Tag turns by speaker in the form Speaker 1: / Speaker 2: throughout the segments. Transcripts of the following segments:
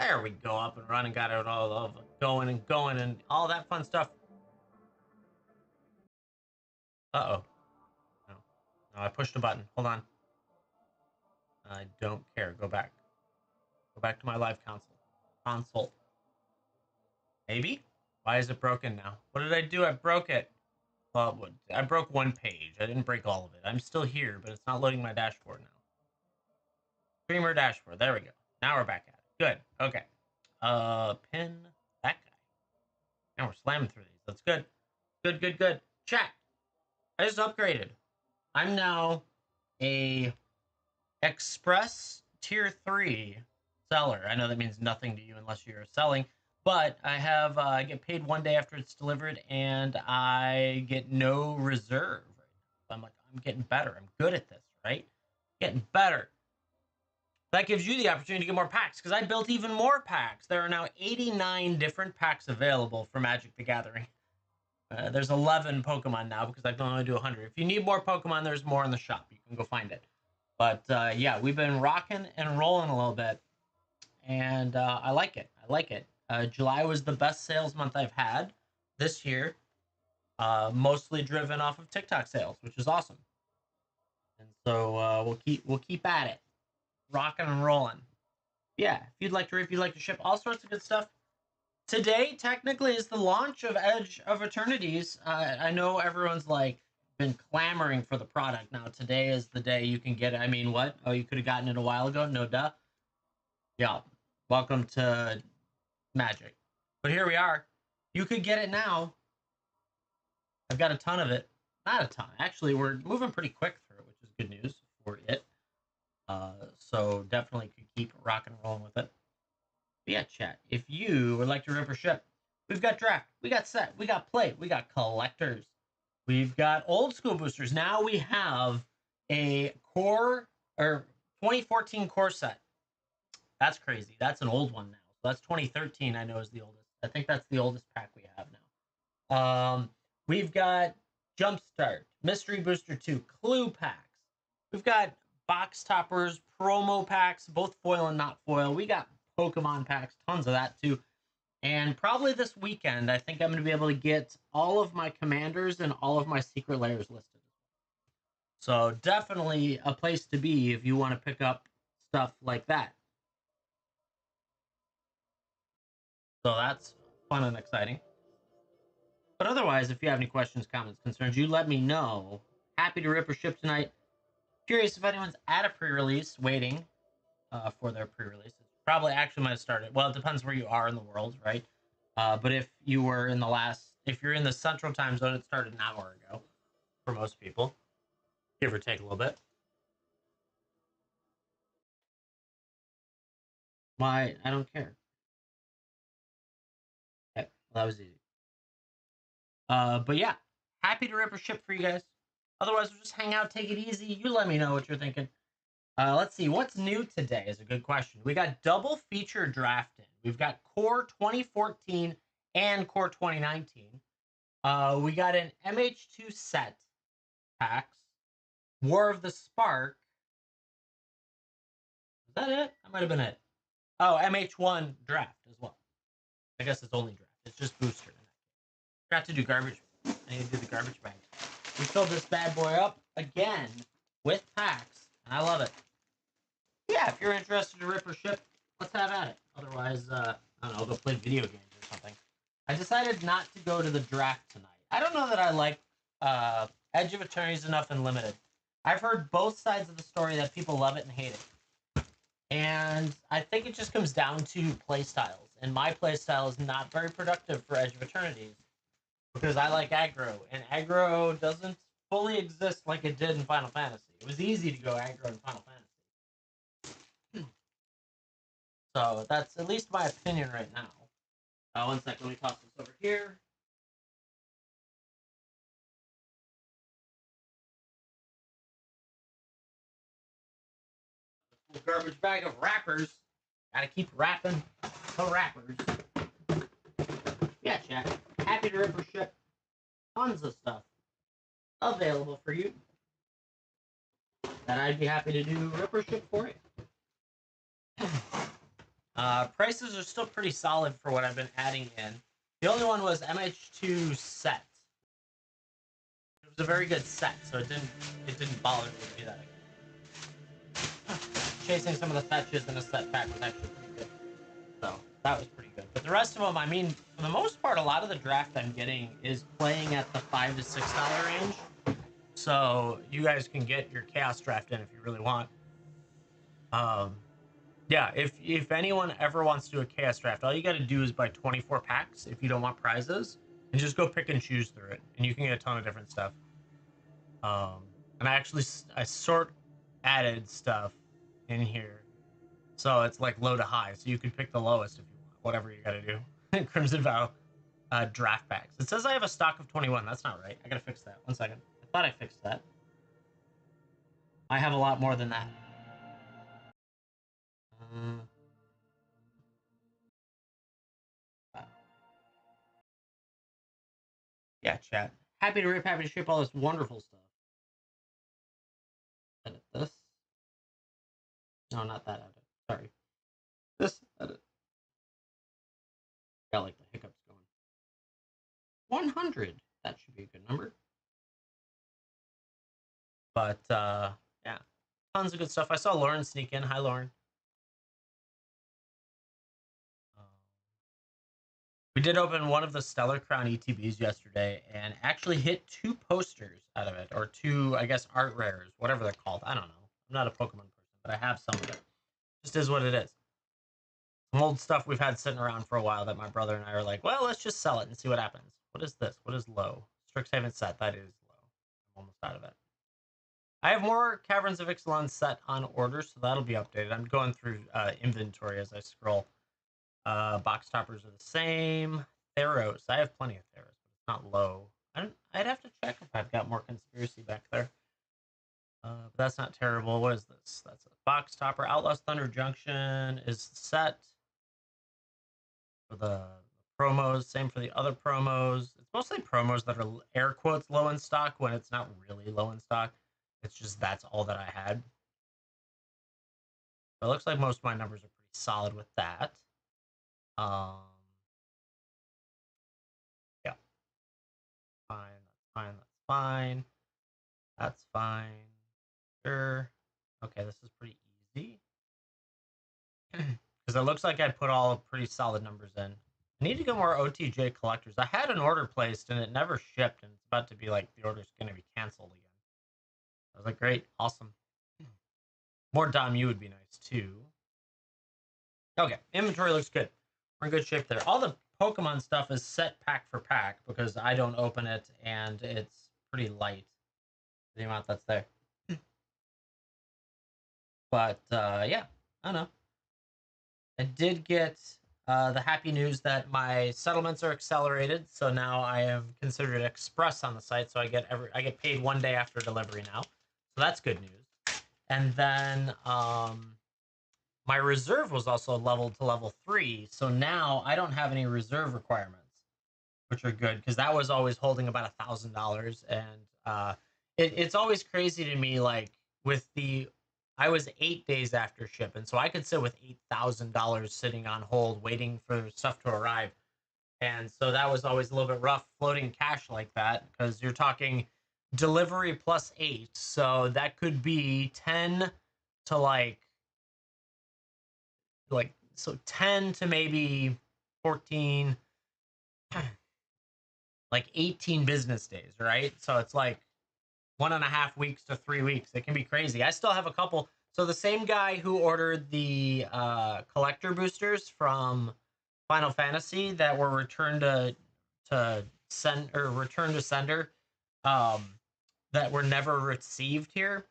Speaker 1: There we go, up and running, got it all of going and all that fun stuff. Uh-oh. No. No, I pushed a button. Hold on. I don't care. Go back. Go back to my live console. Maybe? Why is it broken now? What did I do? I broke it. Well, I broke one page. I didn't break all of it. I'm still here, but it's not loading my dashboard now. Streamer dashboard. There we go. Now we're back at it. Good. Okay. Pin that guy. Now we're slamming through these. That's good. Good. Chat. I just upgraded. I'm now a Express Tier 3 seller. I know that means nothing to you unless you're selling, but I have I get paid one day after it's delivered, and I get no reserve. I'm like, I'm getting better. I'm good at this, right? Getting better. That gives you the opportunity to get more packs, because I built even more packs. There are now 89 different packs available for Magic the Gathering. There's 11 Pokemon now, because I can only do 100. If you need more Pokemon, there's more in the shop. You can go find it. But yeah, we've been rocking and rolling a little bit, and I like it. July was the best sales month I've had this year, mostly driven off of TikTok sales, which is awesome. And so we'll keep at it, rocking and rolling. Yeah, if you'd like to rip, you'd like to ship, all sorts of good stuff. Today technically is the launch of Edge of Eternities. I know everyone's like been clamoring for the product. Now today is the day you can get it. I mean, what? Oh, you could have gotten it a while ago? No duh. Yeah. Welcome to Magic. But here we are. You could get it now. I've got a ton of it. Not a ton. Actually, we're moving pretty quick through it, which is good news for it. So definitely could keep rocking and rolling with it. But yeah, chat. If you would like to rip or ship, we've got draft, we got set, we got play, we got collectors, we've got old school boosters. Now we have a core or 2014 core set. That's crazy. That's an old one now. So that's 2013. I know is the oldest. I think that's the oldest pack we have now. We've got Jumpstart, Mystery Booster 2, Clue packs. We've got box toppers, promo packs, both foil and not foil. We got Pokemon packs, tons of that too. And probably this weekend, I think I'm going to be able to get all of my commanders and all of my secret layers listed. So definitely a place to be if you want to pick up stuff like that. So that's fun and exciting. But otherwise, if you have any questions, comments, concerns, you let me know. Happy to rip or ship tonight. Curious if anyone's at a pre-release waiting for their pre-release. It's probably actually might have started. Well, it depends where you are in the world, right? But if you were in if you're in the central time zone, it started an hour ago for most people, give or take a little bit. Why? I don't care. Okay, well, that was easy. But yeah, happy to rip or ship for you guys. Otherwise, we'll just hang out, take it easy. You let me know what you're thinking. Let's see, what's new today is a good question. We got double feature drafting. We've got Core 2014 and Core 2019. We got an MH2 set packs, War of the Spark. Is that it? That might have been it. Oh, MH1 draft as well. I guess it's only draft. It's just booster. Forgot to do garbage. I need to do the garbage bag. We filled this bad boy up again with packs, and I love it. Yeah, if you're interested to rip or ship, let's have at it. Otherwise, I don't know, I'll go play video games or something. I decided not to go to the draft tonight. I don't know that I like Edge of Eternities enough and Limited. I've heard both sides of the story that people love it and hate it. And I think it just comes down to play styles. And my play style is not very productive for Edge of Eternities because I like aggro, and aggro doesn't fully exist like it did in Final Fantasy. It was easy to go aggro in Final Fantasy. So that's at least my opinion right now. One second, let me toss this over here. A garbage bag of wrappers. Gotta keep wrapping the wrappers. Yeah, chat. Happy to rip or ship. Tons of stuff available for you that I'd be happy to do rip or ship for you. Prices are still pretty solid for what I've been adding in. The only one was MH2 set. It was a very good set, so it didn't bother me to do that again. Chasing some of the fetches in a set pack was actually pretty good. So that was pretty good. But the rest of them, I mean, for the most part, a lot of the draft I'm getting is playing at the $5 to $6 range. So you guys can get your chaos draft in if you really want. Yeah, if anyone ever wants to do a chaos draft, all you got to do is buy 24 packs if you don't want prizes, and just go pick and choose through it, and you can get a ton of different stuff. And I sort added stuff in here, so it's like low to high, so you can pick the lowest if you want, whatever you got to do. Crimson Vow draft packs. It says I have a stock of 21. That's not right. I gotta fix that. 1 second. I thought I fixed that. I have a lot more than that. Yeah, chat. Happy to rip, happy to ship all this wonderful stuff. Edit this. No, not that edit. Sorry. This edit. Got like the hiccups going. 100. That should be a good number. But yeah, tons of good stuff. I saw Lauren sneak in. Hi, Lauren. We did open one of the Stellar Crown ETBs yesterday and actually hit 2 posters out of it, or 2, I guess, art rares, whatever they're called. I don't know. I'm not a Pokemon person, but I have some of it. Just is what it is. Some old stuff we've had sitting around for a while that my brother and I are like, well, let's just sell it and see what happens. What is this? What is low? Strixhaven set. That is low. I'm almost out of it. I have more Caverns of Ixalan set on order, so that'll be updated. I'm going through inventory as I scroll. Box toppers are the same. Theros. I have plenty of Theros, but it's not low. I'd have to check if I've got more conspiracy back there. But that's not terrible. What is this? That's a box topper. Outlaws Thunder Junction is set for the promos. Same for the other promos. It's mostly promos that are air quotes low in stock when it's not really low in stock. It's just that's all that I had. So it looks like most of my numbers are pretty solid with that. Yeah. Fine, that's fine, that's fine. That's fine. Sure. Okay, this is pretty easy. Because it looks like I put all pretty solid numbers in. I need to get more OTJ collectors. I had an order placed and it never shipped, and it's about to be like the order's going to be canceled again. I was like, great, awesome. More Dom U would be nice too. Okay, inventory looks good. We're in good shape there. All the Pokemon stuff is set pack for pack because I don't open it and it's pretty light, the amount that's there. But yeah, I don't know. I did get the happy news that my settlements are accelerated, so now I am considered express on the site. So I get paid 1 day after delivery now, so that's good news. And then my reserve was also leveled to level 3, so now I don't have any reserve requirements, which are good because that was always holding about $1,000, and it's always crazy to me, like with the I was 8 days after ship, and so I could sit with $8,000 sitting on hold waiting for stuff to arrive. And so that was always a little bit rough floating cash like that because you're talking delivery plus 8. So that could be 10 to so 10 to maybe 14, like 18 business days, right? So it's like 1.5 weeks to 3 weeks. It can be crazy. I still have a couple. So the same guy who ordered the collector boosters from Final Fantasy that were returned to sender, that were never received here.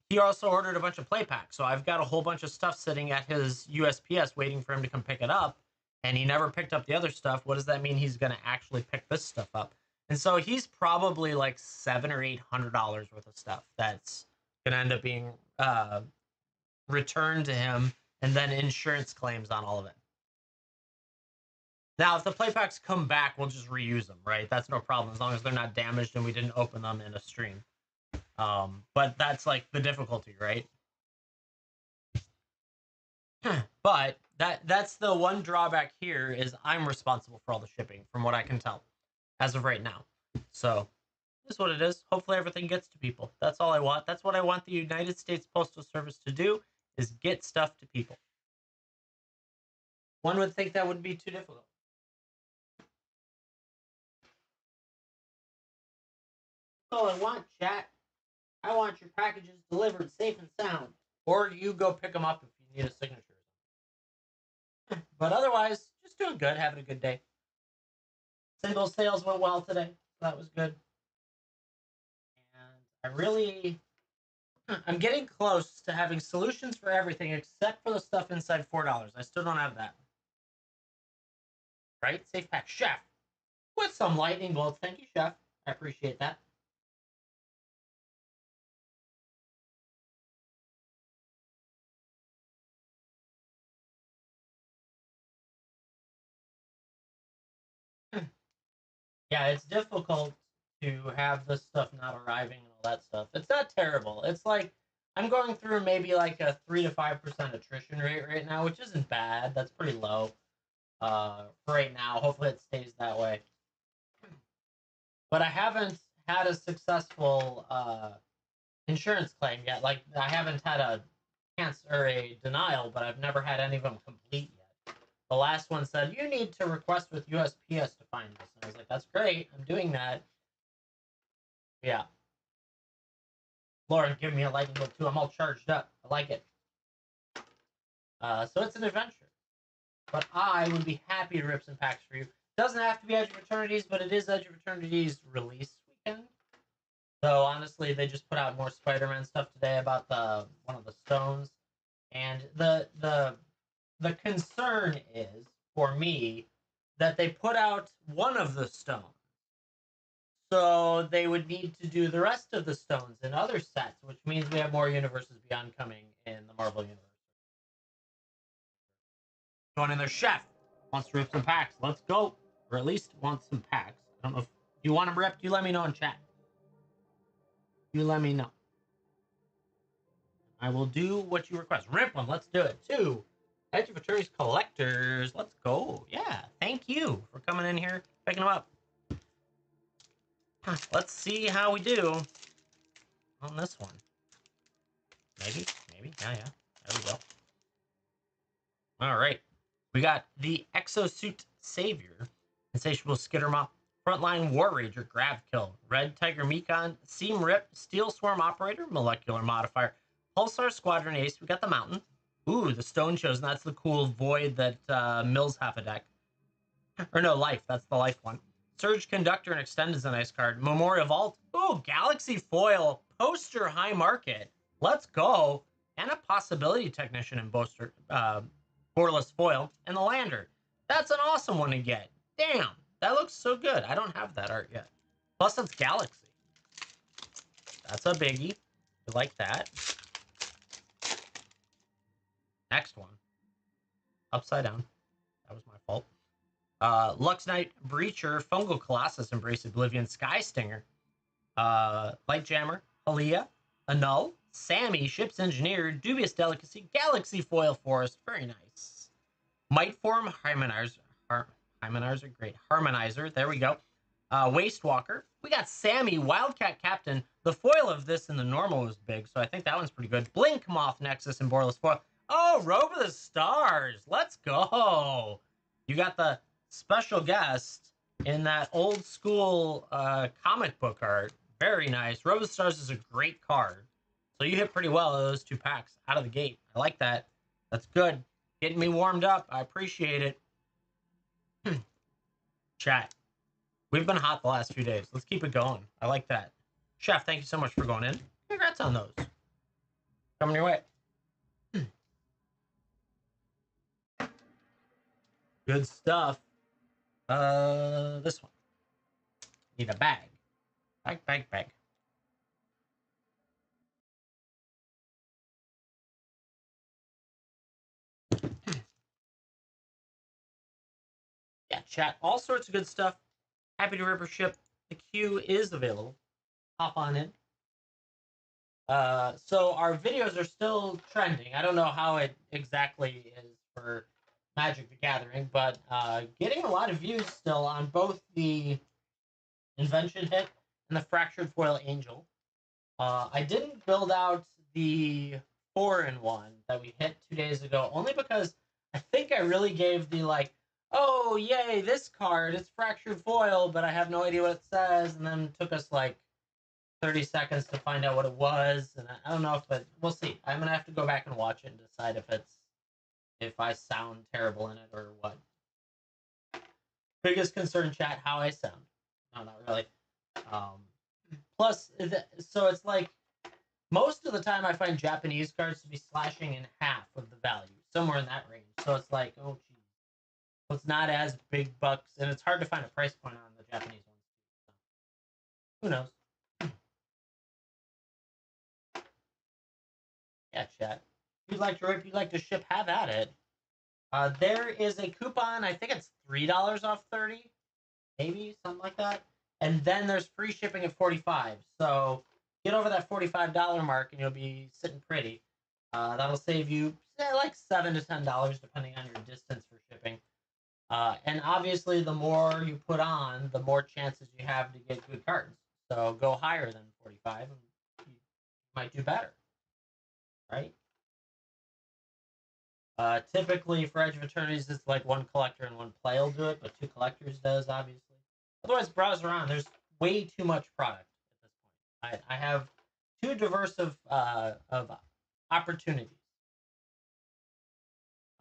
Speaker 1: He also ordered a bunch of play packs. So I've got a whole bunch of stuff sitting at his USPS waiting for him to come pick it up. And he never picked up the other stuff. What does that mean? He's going to actually pick this stuff up. And so he's probably like $700 or $800 worth of stuff that's going to end up being returned to him, and then insurance claims on all of it. Now, if the play packs come back, we'll just reuse them, right? That's no problem as long as they're not damaged and we didn't open them in a stream. But that's like the difficulty, right? But that's the one drawback here is I'm responsible for all the shipping, from what I can tell, as of right now. So is what it is. Hopefully everything gets to people. That's all I want. That's what I want the United States Postal Service to do, is get stuff to people. One would think that wouldn't be too difficult. That's all I want, chat. I want your packages delivered safe and sound. Or you go pick them up if you need a signature. But otherwise, just doing good, having a good day. Single sales went well today. So that was good. And I'm getting close to having solutions for everything except for the stuff inside $4. I still don't have that. Right? Safe pack. Chef. With some lightning bolts. Thank you, Chef. I appreciate that. Yeah, it's difficult to have this stuff not arriving and all that stuff. It's not terrible. It's like I'm going through maybe like a 3 to 5% attrition rate right now, which isn't bad. That's pretty low for right now. Hopefully it stays that way. But I haven't had a successful insurance claim yet. Like I haven't had a cancel or a denial, but I've never had any of them complete yet. The last one said you need to request with USPS to find this, and I was like, "That's great, I'm doing that." Yeah, Lauren, give me a lightning bolt too. I'm all charged up. I like it. So it's an adventure, but I would be happy to rip some packs for you. Doesn't have to be Edge of Eternities, but it is Edge of Eternities release weekend. So honestly, they just put out more Spider-Man stuff today about the one of the stones, and the concern is for me that they put out one of the stones, so they would need to do the rest of the stones in other sets, which means we have more universes beyond coming in the Marvel universe. Going in there, chef wants to rip some packs. Let's go, or at least wants some packs. I don't know if you want them ripped. You let me know in chat. You let me know. I will do what you request. Rip one. Let's do it. 2 Edge of Eternities collectors. Let's go. Yeah. Thank you for coming in here, picking them up. Let's see how we do on this one. Maybe. Yeah. There we go. All right. We got the Exosuit Savior, Insatiable Skittermop, Frontline War Rager, Grab Kill, Red Tiger Mekon, Seam Rip, Steel Swarm Operator, Molecular Modifier, Pulsar Squadron Ace. We got the Mountain. Ooh, the Stone Chosen. That's the cool void that mills half a deck. Or no, Life. That's the Life one. Surge Conductor and Extend is a nice card. Memorial Vault. Ooh, Galaxy Foil. Poster High Market. Let's go. And a Possibility Technician in Borderless Foil. And the Lander. That's an awesome one to get. Damn. That looks so good. I don't have that art yet. Plus, it's Galaxy. That's a biggie. I like that. Next one. Upside down. That was my fault. Lux Knight, Breacher, Fungal Colossus, Embrace Oblivion, Sky Stinger, Light Jammer, Halia, Annul, Sammy, Ship's Engineer, Dubious Delicacy, Galaxy Foil Forest, very nice. Might Form, Harmonizer are great. Harmonizer, there we go. Waste Walker. We got Sammy, Wildcat Captain. The foil of this in the normal was big, so I think that one's pretty good. Blink, Moth Nexus, and Borderless Foil. Oh, Robe of the Stars. Let's go. You got the special guest in that old school comic book art. Very nice. Robe of the Stars is a great card. So you hit pretty well those 2 packs out of the gate. I like that. That's good. Getting me warmed up. I appreciate it. Chat. We've been hot the last few days. Let's keep it going. I like that. Chef, thank you so much for going in. Congrats on those. Coming your way. Good stuff. This one. Need a bag. Bag. Yeah, chat. All sorts of good stuff. Happy to rip or ship. The queue is available. Hop on in. So our videos are still trending. I don't know how it exactly is for Magic the Gathering, but getting a lot of views still on both the Invention Hit and the Fractured Foil Angel. I didn't build out the 4-in-1 that we hit 2 days ago, only because I think I really gave the like, oh yay, this card, it's Fractured Foil, but I have no idea what it says, and then it took us like 30 seconds to find out what it was, and I don't know if it, we'll see. I'm gonna have to go back and watch it and decide if I sound terrible in it or what. Biggest concern, chat, how I sound. No, not really. Um, Plus, so it's like most of the time I find Japanese cards to be slashing in half of the value, somewhere in that range. So it's like, oh geez, so it's not as big bucks, and it's hard to find a price point on the Japanese ones. So, who knows? Yeah, chat. If you'd like to rip, you'd like to ship, have at it. There is a coupon. I think it's $3 off 30, maybe something like that. And then there's free shipping at 45. So get over that $45 mark, and you'll be sitting pretty. That'll save you like $7 to $10 depending on your distance for shipping. And obviously, the more you put on, the more chances you have to get good cards. So go higher than 45, and you might do better, right? Typically, for Edge of Eternities, it's like one collector and one play will do it, but two collectors does, obviously. Otherwise, browse around. There's way too much product at this point. I have too diverse of opportunities.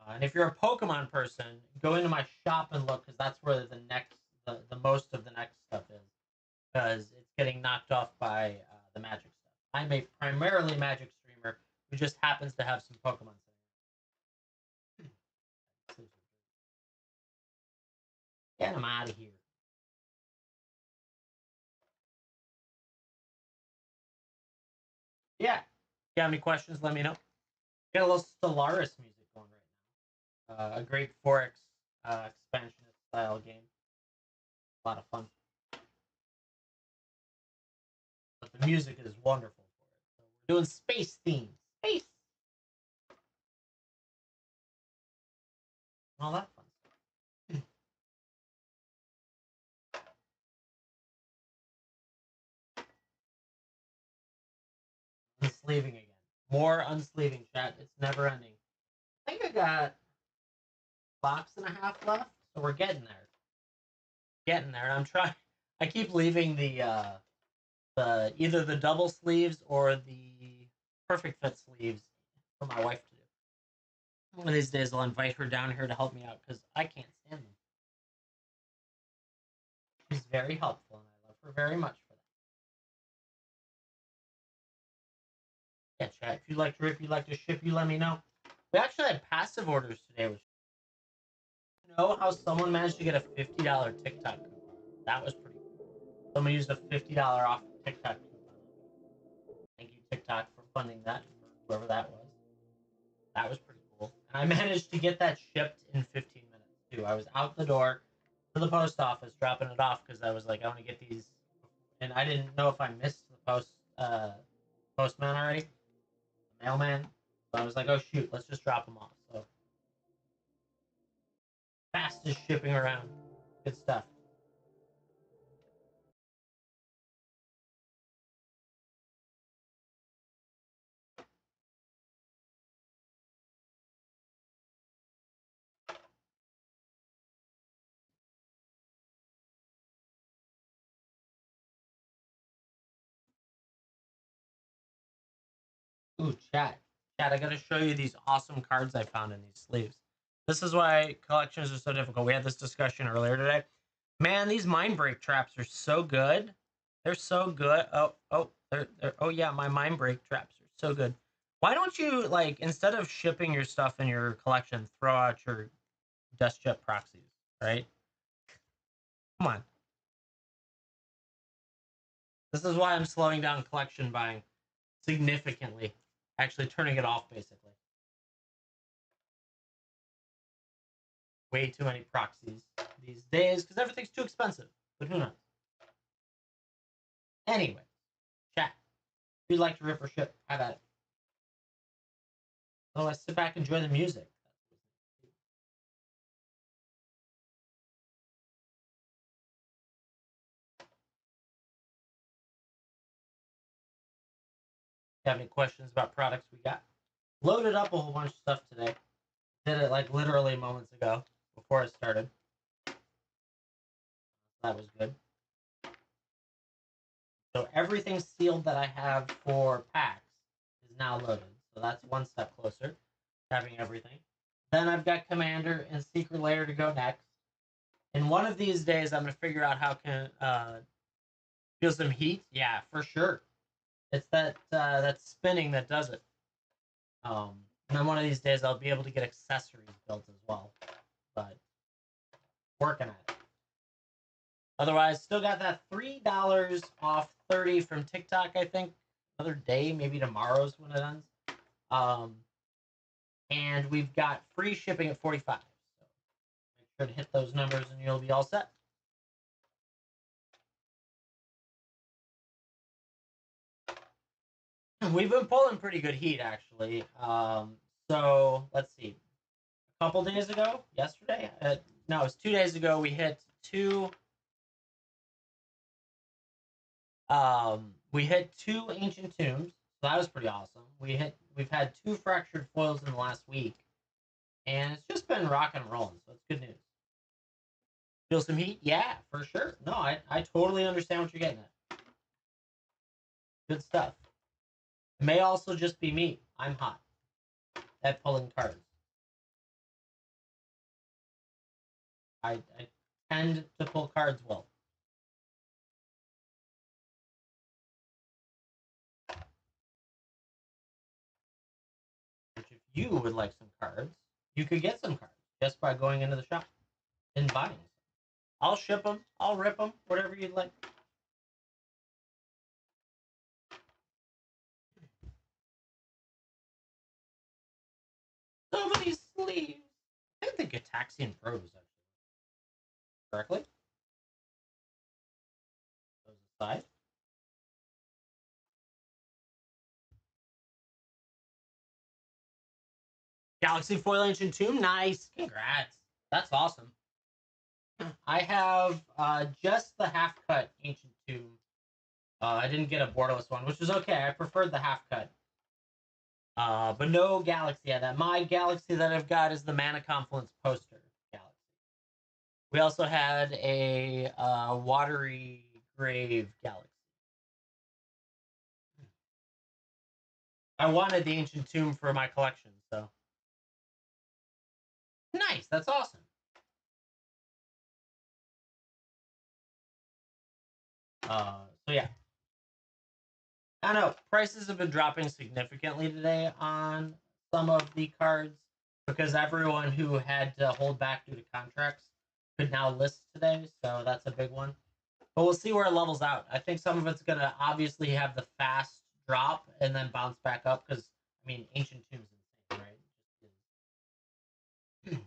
Speaker 1: And if you're a Pokemon person, go into my shop and look, because that's where the most of the next stuff is, because it's getting knocked off by the Magic stuff. I'm a primarily Magic streamer who just happens to have some Pokemon. Get him out of here. Yeah. If you have any questions, let me know. Got a little Stellaris music going right now. A great 4X expansionist style game. A lot of fun. But the music is wonderful for it. So we're doing space themes. Space. All that fun stuff. Unsleeving again. More unsleeving, chat. It's never ending. I think I got a box and a half left, so we're getting there. Getting there. And I'm trying. I keep leaving the either the double sleeves or the perfect fit sleeves for my wife to do. One of these days, I'll invite her down here to help me out because I can't stand them. She's very helpful, and I love her very much for that. Yeah, chat. If you'd like to rip, you'd like to ship, you let me know. We actually had passive orders today, which you know how someone managed to get a $50 TikTok coupon. That was pretty cool. Someone used a $50 off TikTok coupon. Thank you, TikTok, for funding that, for whoever that was. That was pretty cool. And I managed to get that shipped in 15 minutes, too. I was out the door to the post office dropping it off because I was like, I want to get these. And I didn't know if I missed the postman already, the mailman. So I was like, oh, shoot, let's just drop them off. So fastest shipping around. Good stuff. Ooh, chat. Chat, I gotta show you these awesome cards I found in these sleeves. This is why collections are so difficult. We had this discussion earlier today. Man, these mind break traps are so good. They're so good. Oh yeah, my mind break traps are so good. Why don't you like instead of shipping your stuff in your collection, throw out your Dust Jet proxies, right? Come on. This is why I'm slowing down collection buying significantly. Actually turning it off basically. Way too many proxies these days because everything's too expensive. But who knows? Anyway, chat. If you'd like to rip or ship, have at it. Otherwise, sit back and enjoy the music. If you have any questions about products we got? Loaded up a whole bunch of stuff today. Did it like literally moments ago before it started. That was good. So everything sealed that I have for packs is now loaded. So that's one step closer to having everything. Then I've got Commander and Secret Lair to go next. And one of these days, I'm going to figure out how can feel some heat. Yeah, for sure. It's that spinning that does it. And then one of these days, I'll be able to get accessories built as well. But working at it. Otherwise, still got that $3 off 30 from TikTok, I think. Another day, maybe tomorrow's when it ends. And we've got free shipping at 45. So make sure to hit those numbers and you'll be all set. We've been pulling pretty good heat, actually. So let's see. A couple days ago, yesterday? No, it was 2 days ago. We hit two. We hit two ancient tombs, so that was pretty awesome. We've had two fractured foils in the last week, and it's just been rocking and rolling. So it's good news. Feel some heat? Yeah, for sure. No, I totally understand what you're getting at. Good stuff. It may also just be me. I'm hot at pulling cards. I tend to pull cards well. Which, if you would like some cards, you could get some cards just by going into the shop and buying some. I'll ship them. I'll rip them. Whatever you'd like. So many sleeves. I think Gataxian Probes actually correctly. Those aside. Galaxy Foil Ancient Tomb, nice. Congrats. That's awesome. I have just the half cut Ancient Tomb. I didn't get a borderless one, which is okay. I preferred the half cut. But no Galaxy at that. My Galaxy that I've got is the Mana Confluence poster Galaxy. We also had a Watery Grave Galaxy. I wanted the Ancient Tomb for my collection, so. Nice, that's awesome. So yeah. I don't know. Prices have been dropping significantly today on some of the cards because everyone who had to hold back due to contracts could now list today. So that's a big one. But we'll see where it levels out. I think some of it's going to obviously have the fast drop and then bounce back up because, I mean, Ancient Tomb's insane, right?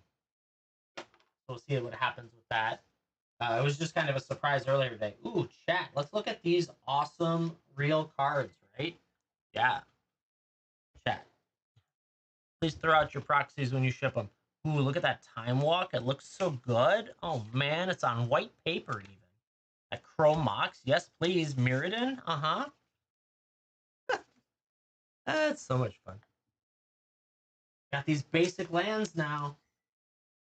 Speaker 1: We'll see what happens with that. It was just kind of a surprise earlier today. Ooh, chat. Let's look at these awesome real cards, right? Yeah. Chat. Please throw out your proxies when you ship them. Ooh, look at that Time Walk. It looks so good. Oh, man. It's on white paper, even. That Chrome Mox. Yes, please. Mirrodin. Uh-huh. That's so much fun. Got these basic lands now.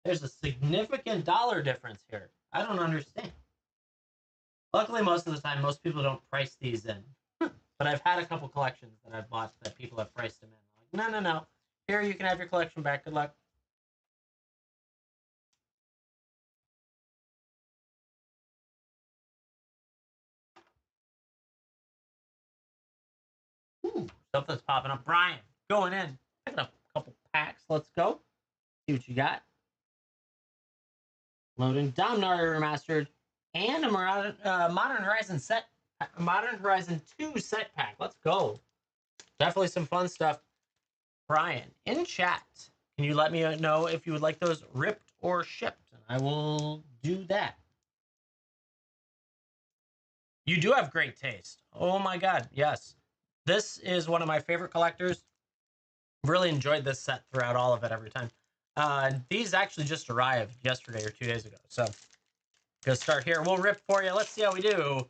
Speaker 1: There's a significant dollar difference here. I don't understand. Luckily, most of the time, most people don't price these in. But I've had a couple collections that I've bought that people have priced them in. Like, no. Here, you can have your collection back. Good luck. Ooh, something's popping up. Brian, going in. Picking up a couple packs. Let's go. See what you got. Loading Dominaria Remastered and a Modern Horizon set, Modern Horizon 2 set pack. Let's go. Definitely some fun stuff. Brian, in chat, can you let me know if you would like those ripped or shipped? And I will do that. You do have great taste. Oh my God, yes. This is one of my favorite collectors. Really enjoyed this set throughout all of it every time. These actually just arrived yesterday or 2 days ago. So, gonna start here. We'll rip for you. Let's see how we do.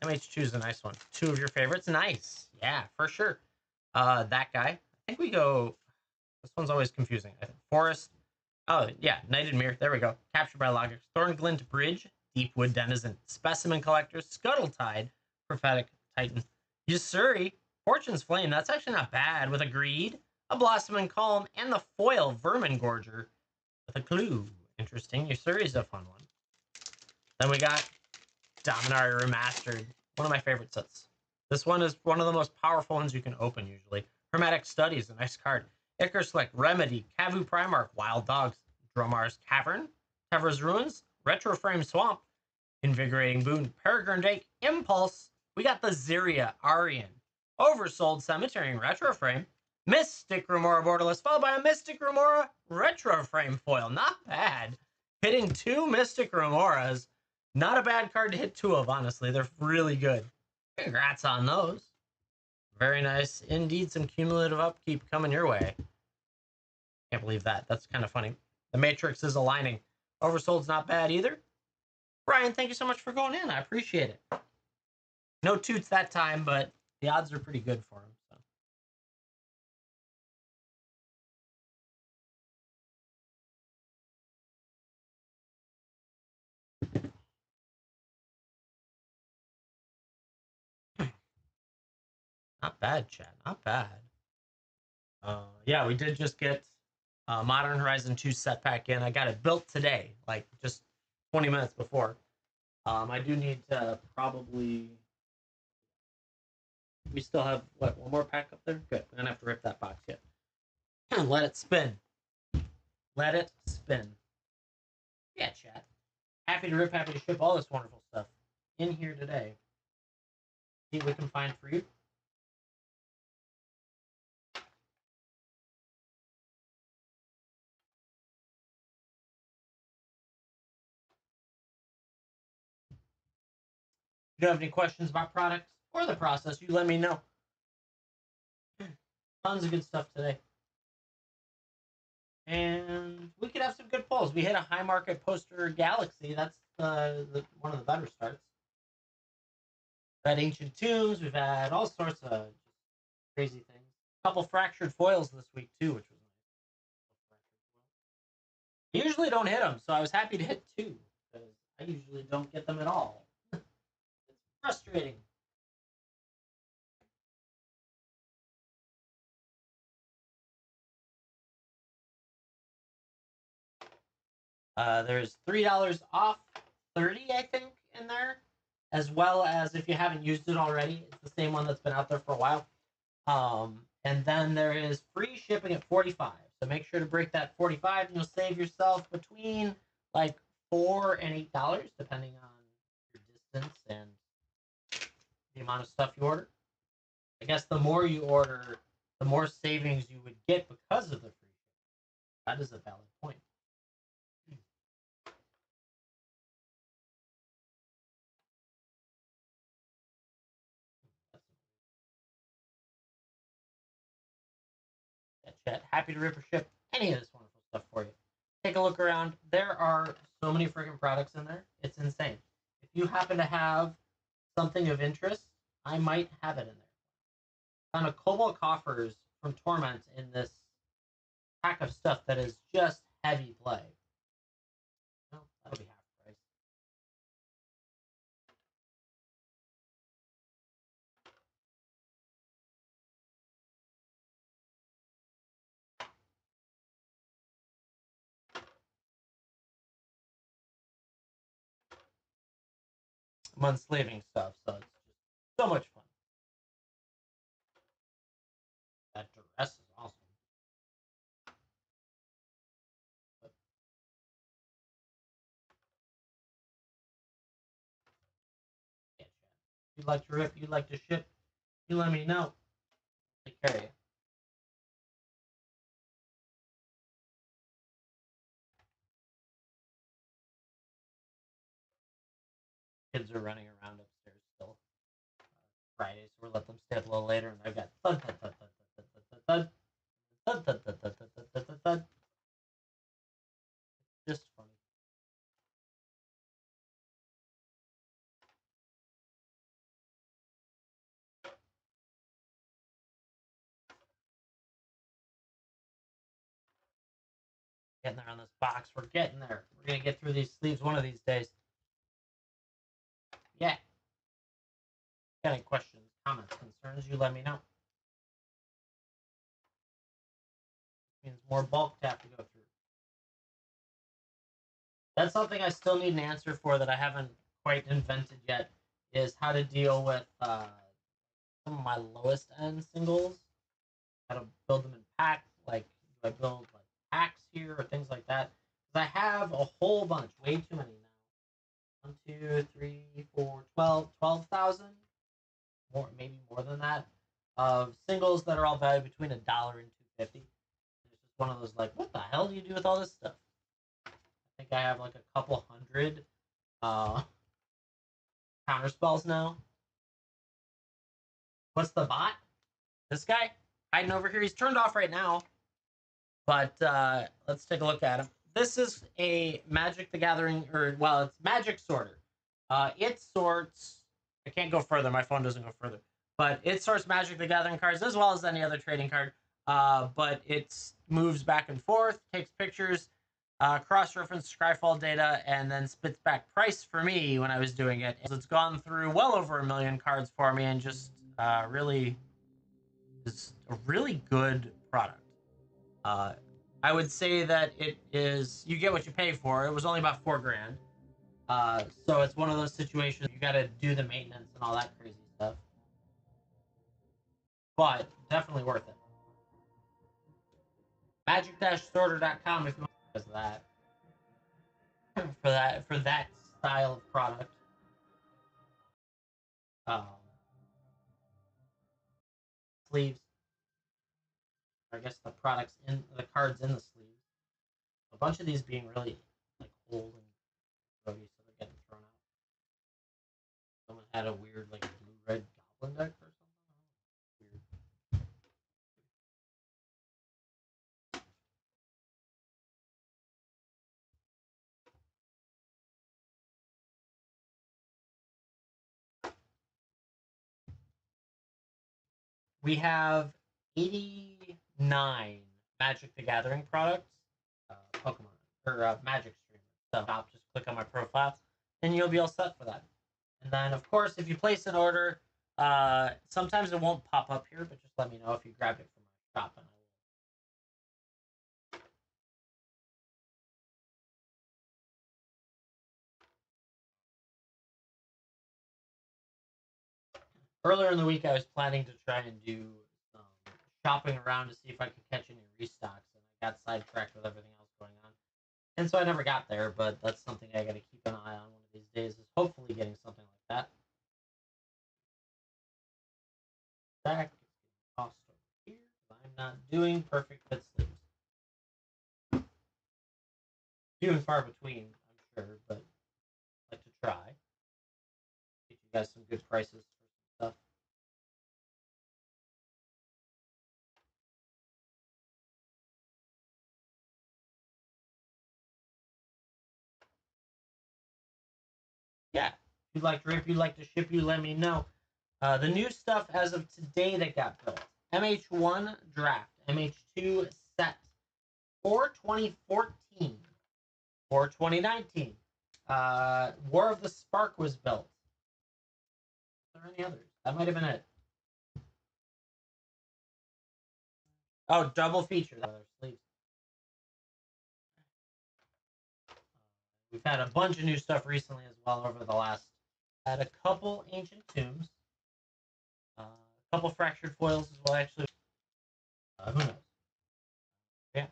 Speaker 1: MH2 is a nice one. Two of your favorites. Nice. Yeah, for sure. That guy. I think we go. This one's always confusing. I think Forest. Oh, yeah. Knighted Mirror. There we go. Captured by Logic. Thornglint Bridge. Deepwood Denizen. Specimen Collector. Scuttletide. Prophetic Titan. Yusuri. Fortune's Flame. That's actually not bad. With a Greed, a Blossoming Calm, and the foil Vermin Gorger with a clue. Interesting. Yusuri's a fun one. Then we got Dominaria Remastered. One of my favorite sets. This one is one of the most powerful ones you can open usually. Hermetic Study is a nice card. Icarus Select, Remedy, Kavu Primarch, Wild Dogs, Dromar's Cavern, Tevra's Ruins, Retroframe Swamp, Invigorating Boon, Peregrine Drake, Impulse. We got the Ziria, Arian, Oversold Cemetery in Retroframe, Mystic Remora Borderless, followed by a Mystic Remora Retroframe foil. Not bad. Hitting two Mystic Remoras. Not a bad card to hit two of, honestly. They're really good. Congrats on those. Very nice. Indeed, some cumulative upkeep coming your way. Can't believe that. That's kind of funny. The Matrix is aligning. Oversold's not bad either. Brian, thank you so much for going in. I appreciate it. No toots that time, but the odds are pretty good for him. So. Not bad, Chad. Not bad. Yeah, we did just get Modern Horizon 2 set back in. I got it built today, like just 20 minutes before. I do need to probably. We still have what, one more pack up there? Good. I'm gonna have to rip that box yet. Let it spin. Let it spin. Yeah, chat. Happy to rip, happy to ship all this wonderful stuff in here today. See what we can find for you. If you have any questions about products or the process, you let me know. Tons of good stuff today. And we could have some good pulls. We hit a high market poster Galaxy. That's one of the better starts. We've had Ancient Tombs. We've had all sorts of crazy things. A couple fractured foils this week too, which was nice. I usually don't hit them, so I was happy to hit two because I usually don't get them at all. It's frustrating. There's $3 off 30, I think, in there, as well as if you haven't used it already, it's the same one that's been out there for a while. And then there is free shipping at 45. So make sure to break that 45, and you'll save yourself between like $4 and $8, depending on your distance and the amount of stuff you order. I guess the more you order, the more savings you would get because of the free shipping. That is a valid point. Chat. Happy to rip or ship any of this wonderful stuff for you. Take a look around. There are so many freaking products in there. It's insane. If you happen to have something of interest, I might have it in there. Found a Cobalt Coffers from Torment in this pack of stuff that is just heavy play. Well, that'll be half price. I'm unslaving stuff, so it's just so much fun. That dress is awesome. But, yeah, you'd like to rip, you'd like to ship, you let me know. Take care of you. Kids are running around upstairs still. Friday, so we'll let them stay up a little later. And I've got thud, thud, thud, thud, thud, thud, thud, thud, thud, thud, thud, thud, thud, thud, thud, thud. Just funny. Getting there on this box. We're getting there. We're going to get through these sleeves one of these days. Yeah. Got any questions, comments, concerns, you let me know. Means more bulk to have to go through. That's something I still need an answer for that I haven't quite invented yet, is how to deal with some of my lowest end singles. How to build them in packs. Like, do I build like packs here or things like that? Because I have a whole bunch, way too many now. 1, 2, 3, 4, 12,000, more, maybe more than that, of singles that are all valued between $1 and $2.50. It's just one of those like, what the hell do you do with all this stuff? I think I have like a couple hundred counter spells now. What's the bot? This guy hiding over here. He's turned off right now, but let's take a look at him. This is a Magic the Gathering, or well, it's Magic Sorter. It sorts. I can't go further. My phone doesn't go further, but it sorts Magic the Gathering cards as well as any other trading card. But it moves back and forth, takes pictures, cross-reference Scryfall data, and then spits back price for me when I was doing it. It's gone through well over 1 million cards for me, and just really is a really good product. I would say that it is, you get what you pay for. It was only about $4,000. So it's one of those situations you got to do the maintenance and all that crazy stuff. But definitely worth it. Magic-sorter.com if you want to use that. For that style of product. Sleeves. I guess the products in the cards in the sleeves. A bunch of these being really like old and grody, so they're getting thrown out. Someone had a weird like blue-red goblin deck or something. Weird. We have 89 Magic the Gathering products, Pokemon, or Magic streamers. So I'll just click on my profile, and you'll be all set for that. And then, of course, if you place an order, sometimes it won't pop up here, but just let me know if you grabbed it from my shop, and I will. Earlier in the week, I was planning to try and do some shopping around to see if I could catch any restocks, and I got sidetracked with everything else going on. And so I never got there, but that's something I got to keep an eye on one of these days, is hopefully getting something like that. Back, tossed over here. I'm not doing perfect fit sleeves. Few and far between, I'm sure, but I'd like to try. Get you guys some good prices for some stuff. Yeah, if you'd like to rip, you'd like to ship, you let me know. The new stuff as of today that got built: MH1 draft, MH2 set for 2014, for 2019. War of the Spark was built. Are there any others? That might have been it. Oh, double feature. Sleeves. We've had a bunch of new stuff recently as well over the last. Had a couple ancient tombs, a couple fractured foils as well. Actually, who knows? Yeah.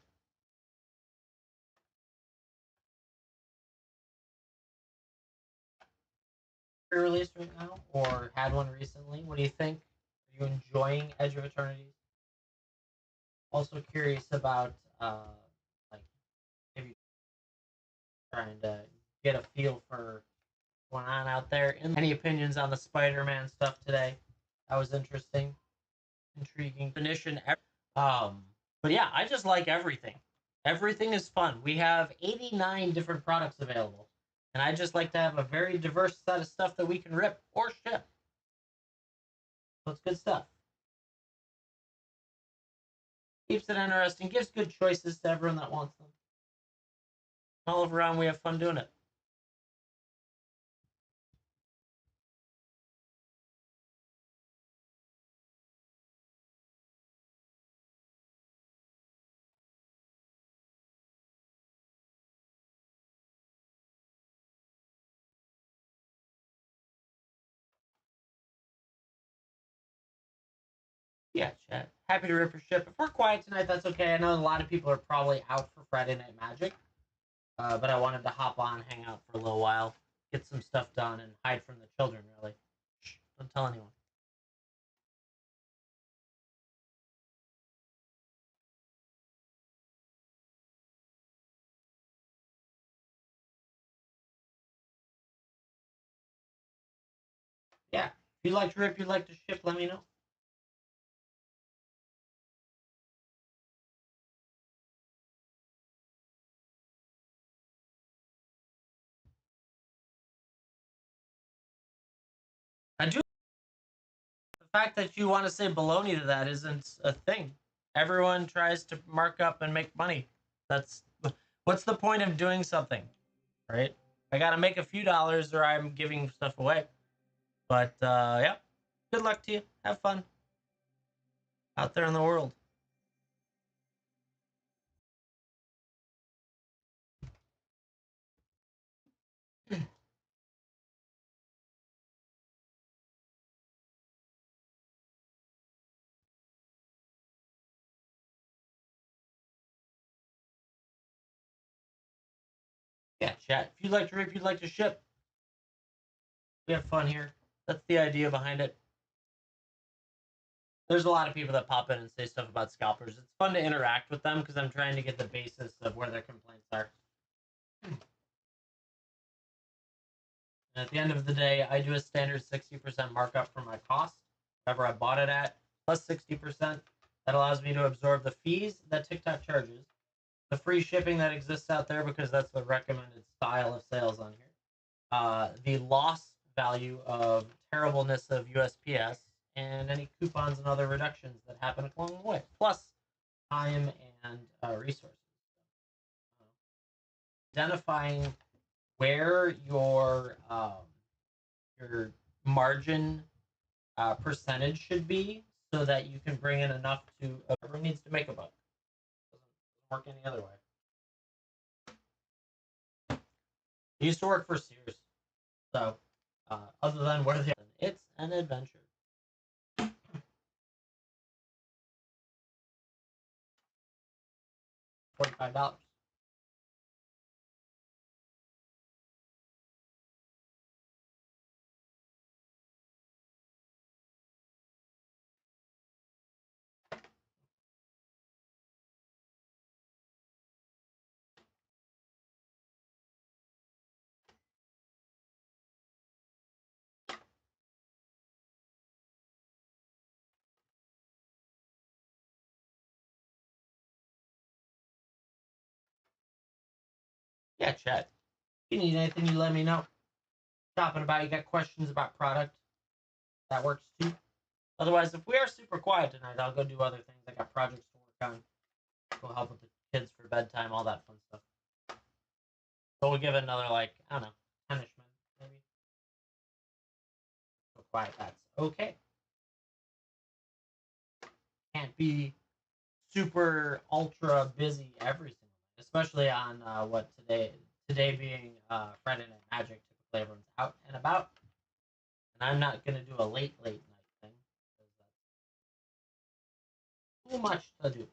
Speaker 1: Released right now, or had one recently. What do you think? Are you enjoying Edge of Eternity? Also curious about like maybe trying to get a feel for what's going on out there. And any opinions on the Spider-Man stuff today? That was interesting, intriguing definition. But yeah, I just like everything. Everything is fun. We have 89 different products available, and I just like to have a very diverse set of stuff that we can rip or ship. So it's good stuff. Keeps it interesting. Gives good choices to everyone that wants them. All around, we have fun doing it. Yeah, chat. Happy to rip your ship. If we're quiet tonight, that's okay. I know a lot of people are probably out for Friday Night Magic, but I wanted to hop on, hang out for a little while, get some stuff done, and hide from the children, really. Shh, don't tell anyone. Yeah. If you like to rip, you like to ship, let me know. I do. The fact that you want to say baloney to that isn't a thing. Everyone tries to mark up and make money. That's what's the point of doing something, right? I got to make a few dollars or I'm giving stuff away. But yeah, good luck to you. Have fun out there in the world. Yeah, chat. If you'd like to rip, you'd like to ship. We have fun here. That's the idea behind it. There's a lot of people that pop in and say stuff about scalpers. It's fun to interact with them because I'm trying to get the basis of where their complaints are. And at the end of the day, I do a standard 60% markup for my cost, whatever I bought it at, plus 60%. That allows me to absorb the fees that TikTok charges, the free shipping that exists out there because that's the recommended style of sales on here, the loss value of terribleness of USPS, and any coupons and other reductions that happen along the way, plus time and resources. Identifying where your margin percentage should be so that you can bring in enough to everyone needs to make a buck. Doesn't work any other way. I used to work for Sears, so other than where they are, it's an adventure. $45. Yeah, chat. If you need anything, you let me know. Shopping about, you got questions about product, that works too. Otherwise, if we are super quiet tonight, I'll go do other things. I got projects to work on. Go help with the kids for bedtime, all that fun stuff. So we'll give it another, like, I don't know, 10-ish minutes, maybe. So quiet, that's okay. Can't be super ultra busy every single night, especially on what today being Friday Night Magic. Typically, everyone's out and about, and I'm not gonna do a late night thing because that's too much to do.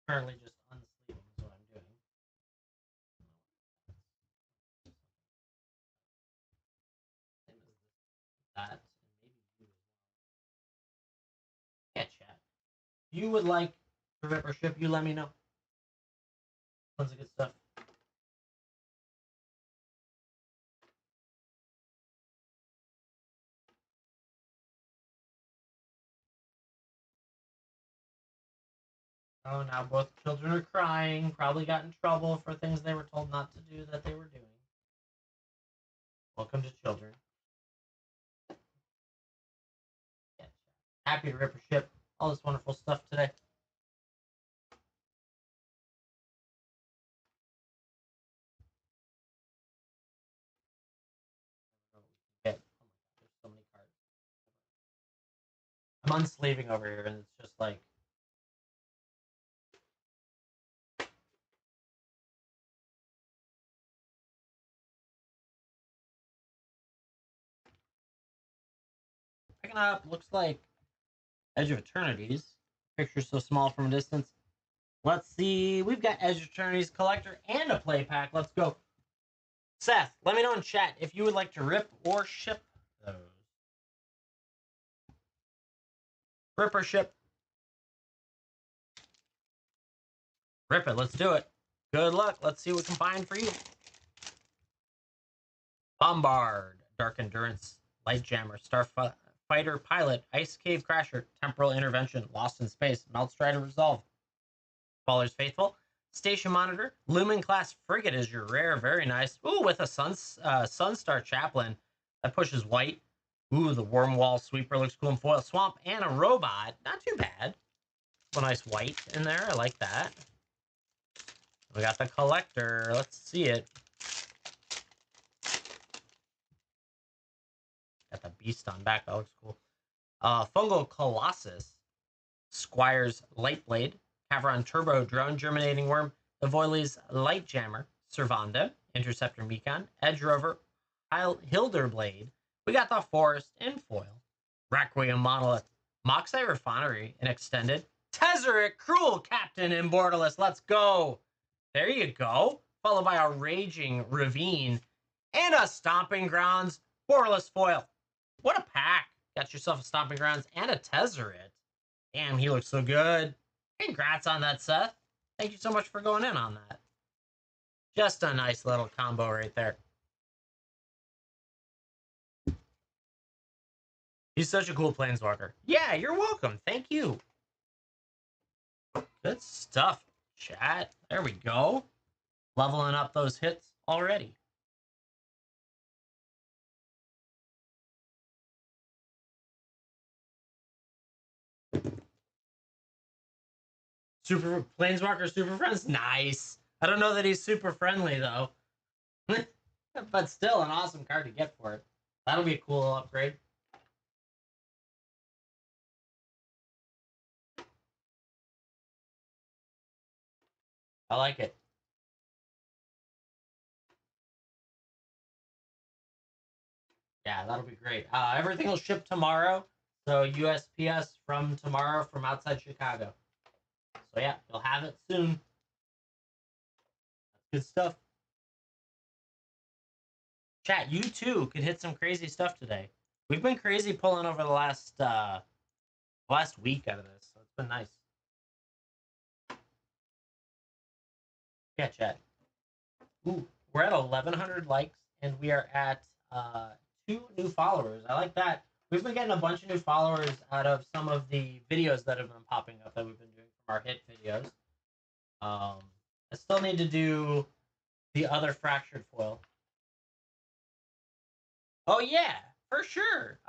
Speaker 1: Currently, just unsleeping is what I'm doing. That and maybe you as well. Yeah, chat. If you would like to rip or ship, you let me know. Tons of good stuff. Oh, now both children are crying. Probably got in trouble for things they were told not to do that they were doing. Welcome to children. Yeah. Happy to rip or ship all this wonderful stuff today. Yeah. Oh my God, there's so many cards. I'm unsleeving over here, and it's just like picking up. Looks like Edge of Eternities. Picture so small from a distance. Let's see. We've got Edge of Eternities collector and a play pack. Let's go. Seth, let me know in chat if you would like to rip or ship those. Rip or ship. Rip it. Let's do it. Good luck. Let's see what we can find for you. Bombard, Dark Endurance, Light Jammer, Starfighter Pilot, Ice Cave Crasher, Temporal Intervention, Lost in Space, Meltstrider Resolve, Faller's Faithful, Station Monitor, Lumen Class Frigate is your rare, very nice. Ooh, with a Sunstar Chaplain that pushes white. Ooh, the Wormwall Sweeper looks cool in foil. Swamp and a Robot, not too bad. A nice white in there, I like that. We got the Collector, let's see it. Got the Beast on back, that looks cool. Fungal Colossus, Squire's Lightblade, Cavron Turbo Drone Germinating Worm, Evoiles Light Jammer, Servanda, Interceptor Mekon, Edge Rover, Hilderblade. We got the Forest in foil, Requiem Monolith, Moxie Refinery in extended, Tezzeret Cruel Captain in borderless. Let's go. There you go. Followed by a Raging Ravine and a Stomping Grounds borderless foil. What a pack. Got yourself a Stomping Grounds and a Tezzeret. Damn, he looks so good. Congrats on that, Seth. Thank you so much for going in on that. Just a nice little combo right there. He's such a cool planeswalker. Yeah, you're welcome. Thank you. Good stuff, chat. There we go. Leveling up those hits already. Super Planeswalker Super Friends? Nice. I don't know that he's super friendly, though. But still, an awesome card to get for it. That'll be a cool upgrade. I like it. Yeah, that'll be great. Everything will ship tomorrow. So USPS from tomorrow from outside Chicago. So yeah, you'll have it soon. Good stuff. Chat, you too could hit some crazy stuff today. We've been crazy pulling over the last week out of this, so it's been nice. Yeah, chat. Ooh, we're at 1,100 likes, and we are at 2 new followers. I like that. We've been getting a bunch of new followers out of some of the videos that have been popping up that we've been doing from our hit videos. I still need to do the other fractured foil. Oh yeah, for sure.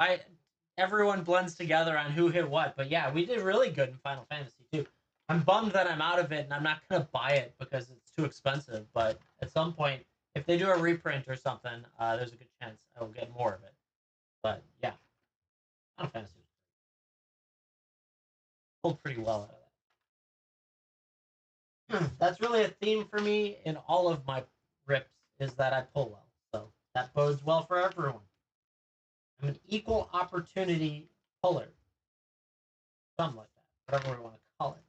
Speaker 1: Everyone blends together on who hit what, but yeah, we did really good in Final Fantasy too. I'm bummed that I'm out of it and I'm not gonna buy it because it's too expensive. But at some point, if they do a reprint or something, there's a good chance I will get more of it. But yeah, Final Fantasy pulled pretty well out of that. That's really a theme for me in all of my rips is that I pull well. So that bodes well for everyone. I'm an equal opportunity puller. Something like that. Whatever we want to call it.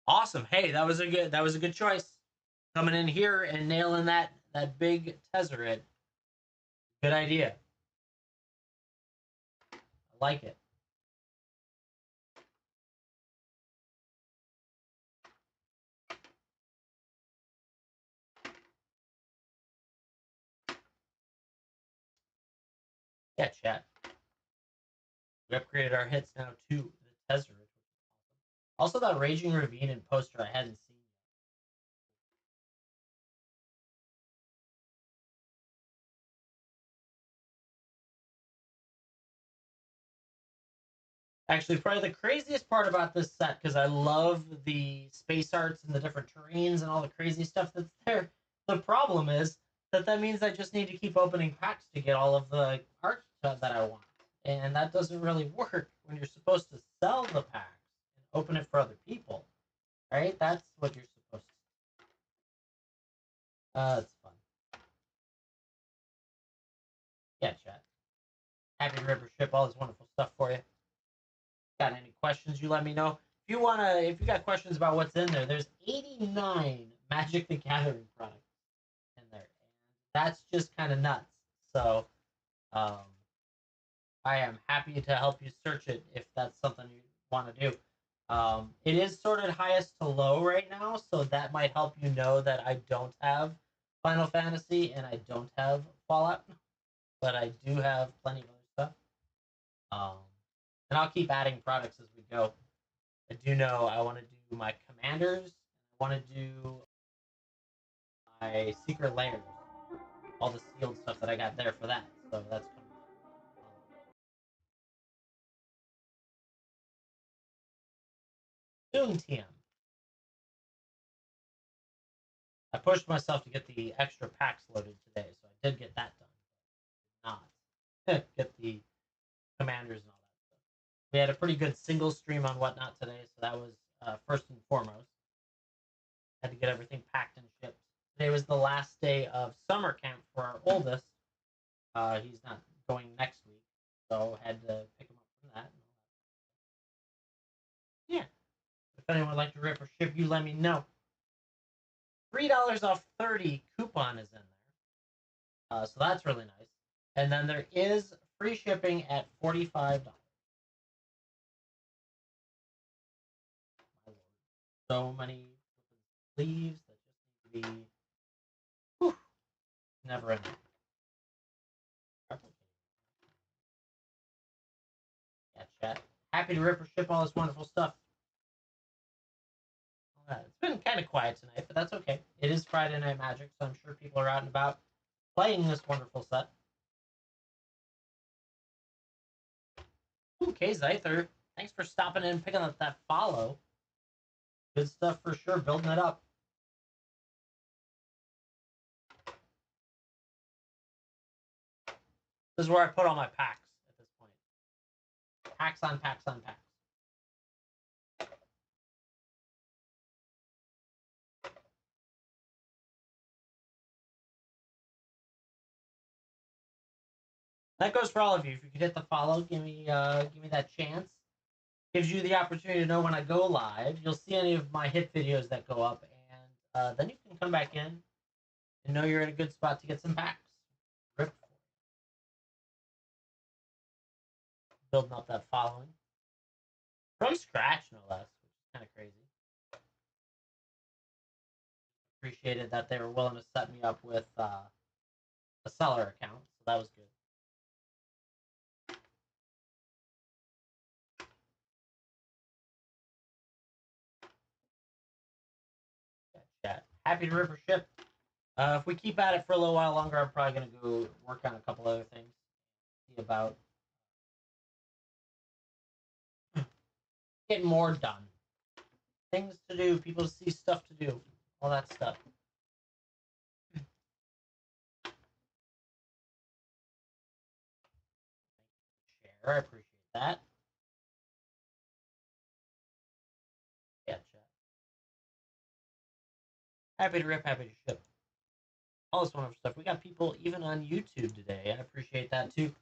Speaker 1: Awesome. Hey, that was a good choice. Coming in here and nailing that big Tezzeret. Good idea. I like it. Yeah, chat. We upgraded our hits now to the Tezzeret. Also, that Raging Ravine and poster I hadn't seen. Actually, probably the craziest part about this set, because I love the space arts and the different terrains and all the crazy stuff that's there. The problem is that means I just need to keep opening packs to get all of the art that I want. And that doesn't really work when you're supposed to sell the packs and open it for other people. Right? That's what you're supposed to. It's fun. Yeah, chat. Happy to river ship all this wonderful stuff for you. Got any questions, you let me know. If you got questions about what's in there, there's 89 Magic the Gathering products in there. And that's just kind of nuts. So um, I am happy to help you search it if that's something you want to do. It is sorted highest to low right now, so that might help you know that I don't have Final Fantasy and I don't have Fallout, but I do have plenty of other stuff. Um, and I'll keep adding products as we go. I do know I want to do my commanders. I want to do my secret layers, all the sealed stuff that I got there for that. So that's coming. Soon, TM. I pushed myself to get the extra packs loaded today, so I did get that done. Not get the commanders and all that stuff. We had a pretty good single stream on whatnot today, so that was first and foremost. Had to get everything packed and shipped. Today was the last day of summer camp for our oldest. He's not going next week, so had to pick him up from that. Yeah. If anyone would like to rip or ship, you let me know. $3 off 30 coupon is in there. So that's really nice. And then there is free shipping at $45. My lord. So many sleeves that just need to be never enough. Yeah, chat. Happy to rip or ship all this wonderful stuff. It's been kind of quiet tonight, but that's okay. It is Friday Night Magic, so I'm sure people are out and about playing this wonderful set. Okay, Zyther, thanks for stopping in and picking up that follow. Good stuff for sure, building it up. This is where I put all my packs at this point. Packs on packs on packs. That goes for all of you. If you could hit the follow, give me that chance. Gives you the opportunity to know when I go live. You'll see any of my hit videos that go up, and then you can come back in and know you're in a good spot to get some packs. Rip. Building up that following from scratch, no less, which is kind of crazy. Appreciated that they were willing to set me up with a seller account, so that was good. Chat. Happy to river ship. If we keep at it for a little while longer, I'm probably going to go work on a couple other things. See about getting more done. Things to do, people to see, stuff to do, all that stuff. Share, I appreciate that. Yeah, chat. Happy to rip, happy to ship. All this wonderful stuff. We got people even on YouTube today. I appreciate that too.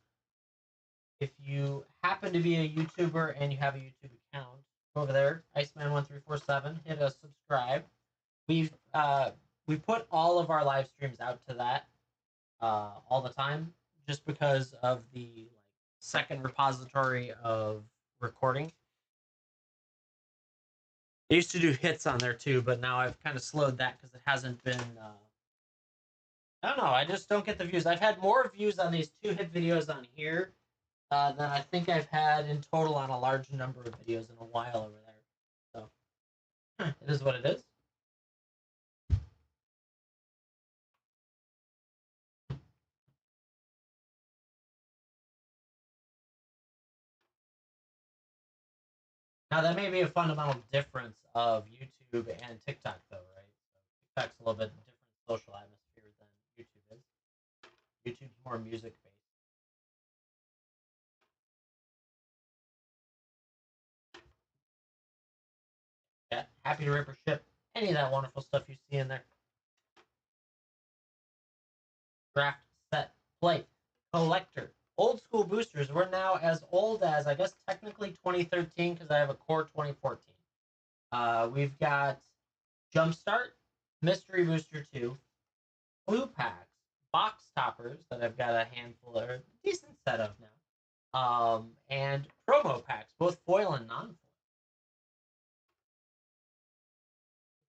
Speaker 1: If you happen to be a YouTuber and you have a YouTube account, go over there, Iceman1347, hit a subscribe. We put all of our live streams out to that all the time, just because of the second repository of recording. I used to do hits on there too, but now I've kind of slowed that because it hasn't been. I don't know. I just don't get the views. I've had more views on these two hit videos on here than I think I've had in total on a large number of videos in a while over there. So it is what it is. Now that may be a fundamental difference of YouTube and TikTok, though, right? So TikTok's a little bit different social atmosphere than YouTube is. YouTube's more music based. Yeah, happy to rip or ship any of that wonderful stuff you see in there. Draft, set, play, collector, old school boosters. We're now as old as, I guess, technically 2013 because I have a core 2014. We've got Jumpstart, Mystery Booster 2, Blue Packs, Box Toppers that I've got a handful or a decent set of now. And promo packs, both foil and non-foil.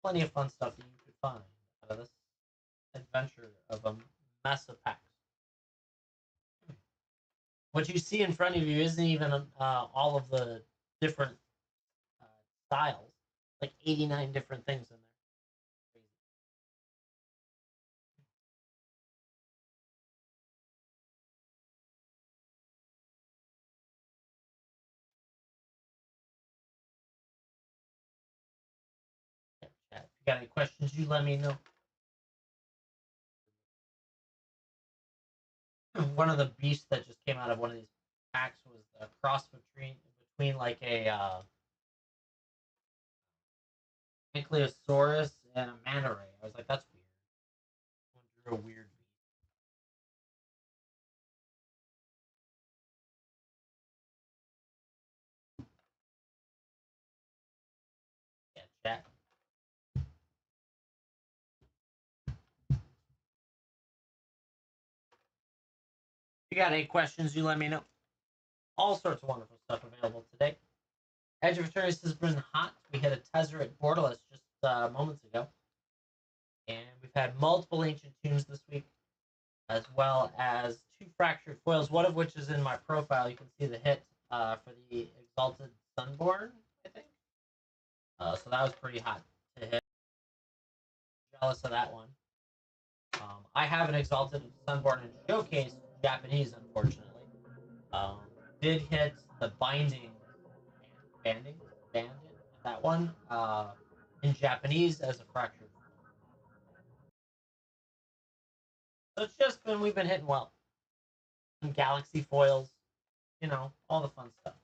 Speaker 1: Plenty of fun stuff that you could find out of this adventure of a mess of packs. What you see in front of you isn't even all of the different uh, styles, like 89 different things in there. Crazy. Yeah, chat. If you got any questions, you let me know. One of the beasts that just came out of one of these packs was a cross between like a Ankylosaurus and a manta ray. I was like, that's weird. Someone drew a weird beast. Yeah, chat. If you got any questions, you let me know. All sorts of wonderful stuff available today. Edge of Eternities has been hot. We hit a Tezzeret Borderless just moments ago. And we've had multiple Ancient Tombs this week, as well as two Fractured Foils, one of which is in my profile. You can see the hit for the Exalted Sunborn, I think. So that was pretty hot to hit. Jealous of that one. I have an Exalted Sunborn in Showcase Japanese, unfortunately. Um, did hit the Binding Banding, Bandit, that one in Japanese as a Fractured. So it's just been, we've been hitting well. Some Galaxy foils, all the fun stuff.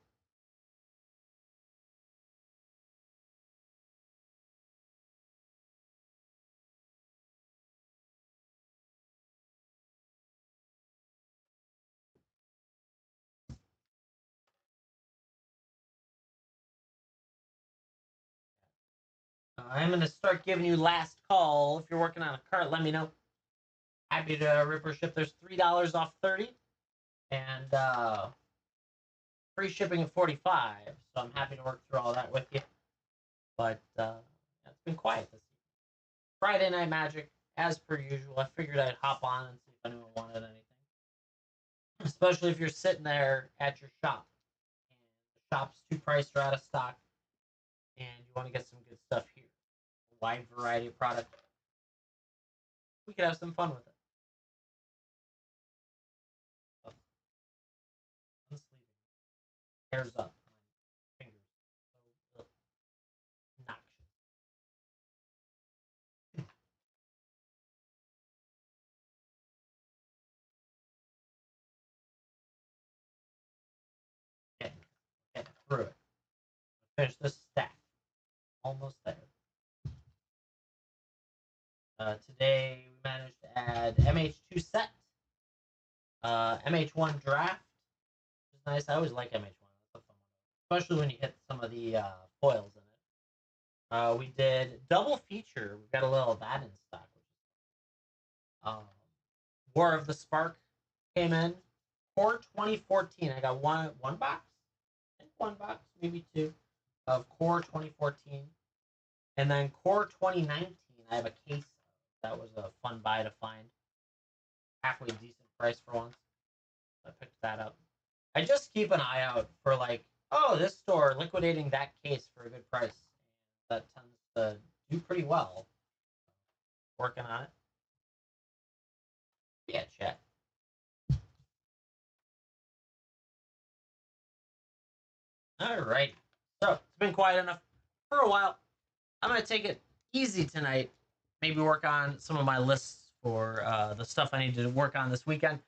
Speaker 1: I'm going to start giving you last call. If you're working on a cart, let me know. Happy to rip or ship. There's $3 off 30 and free shipping at 45. So I'm happy to work through all that with you. But it's been quiet this week. Friday Night Magic, as per usual. I figured I'd hop on and see if anyone wanted anything. Especially if you're sitting there at your shop and the shop's too priced or out of stock and you want to get some good stuff here. A wide variety of products. We could have some fun with it. Oh, I'm sleeping. Hairs up. My fingers. So noxious. Getting, getting through it. Finish this stack. Almost there. Today we managed to add MH2 set, MH1 draft, which is nice. I always like MH1. That's a fun one, especially when you hit some of the foils in it. We did double feature. We've got a little of that in stock. Um, War of the Spark came in. Core 2014. I got one box. I think one box, maybe two, of Core 2014. And then Core 2019, I have a case. That was a fun buy to find. Halfway decent price for once. I picked that up. I just keep an eye out for like, oh, this store liquidating that case for a good price. That tends to do pretty well. Working on it. Yeah, chat. All right. So it's been quiet enough for a while. I'm gonna take it easy tonight. Maybe work on some of my lists for the stuff I need to work on this weekend.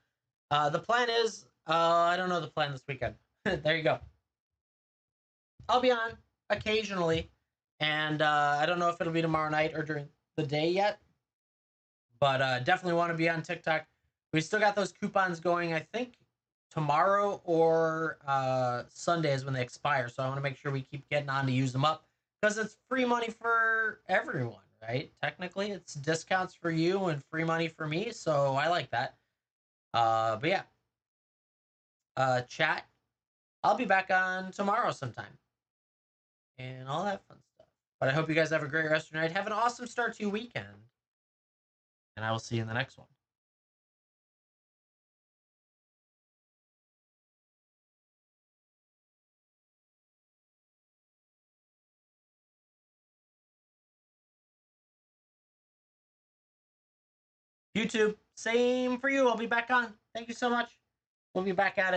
Speaker 1: The plan is, I don't know the plan this weekend. There you go. I'll be on occasionally, and I don't know if it'll be tomorrow night or during the day yet, but definitely want to be on TikTok. We still got those coupons going. I think tomorrow or Sunday is when they expire, so I want to make sure we keep getting on to use them up because it's free money for everyone, right? Technically, it's discounts for you and free money for me, so I like that. But yeah, chat. I'll be back on tomorrow sometime and all that fun stuff. But I hope you guys have a great rest of your night. Have an awesome start to your weekend, and I will see you in the next one. YouTube, same for you. I'll be back on. Thank you so much. We'll be back at it.